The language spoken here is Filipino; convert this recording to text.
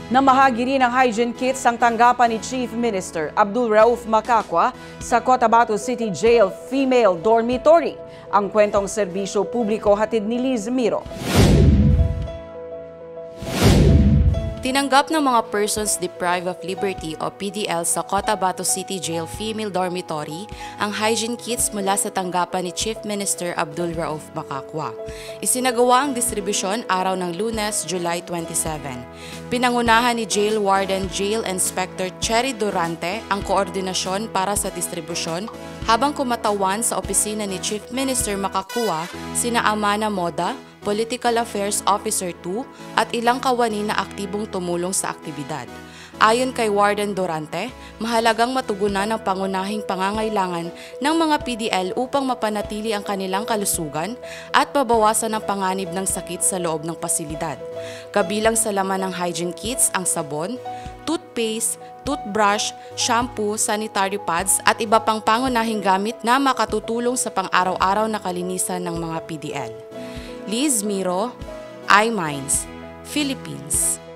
Namahagi rin ng hygiene kits ang tanggapan ni Chief Minister Abdul Rauf Macacua sa Cotabato City Jail Female Dormitory. Ang kwentong serbisyo publiko hatid ni Liz Miro. Tinanggap ng mga Persons Deprived of Liberty o PDL sa Cotabato City Jail Female Dormitory ang hygiene kits mula sa tanggapan ni Chief Minister Abdul Rauf Macacua. Isinagawa ang distribusyon araw ng Lunes, July 27. Pinangunahan ni Jail Warden Jail Inspector Cherry Durante ang koordinasyon para sa distribusyon habang kumatawan sa opisina ni Chief Minister Macacua sina Amana Moda, Political Affairs Officer 2 at ilang kawani na aktibong tumulong sa aktibidad. Ayon kay Warden Durante, mahalagang matugunan ang pangunahing pangangailangan ng mga PDL upang mapanatili ang kanilang kalusugan at mabawasan ang panganib ng sakit sa loob ng pasilidad. Kabilang sa laman ng hygiene kits ang sabon, toothpaste, toothbrush, shampoo, sanitary pads at iba pang pangunahing gamit na makatutulong sa pang-araw-araw na kalinisan ng mga PDL. Liz Miro, iMinds, Philippines.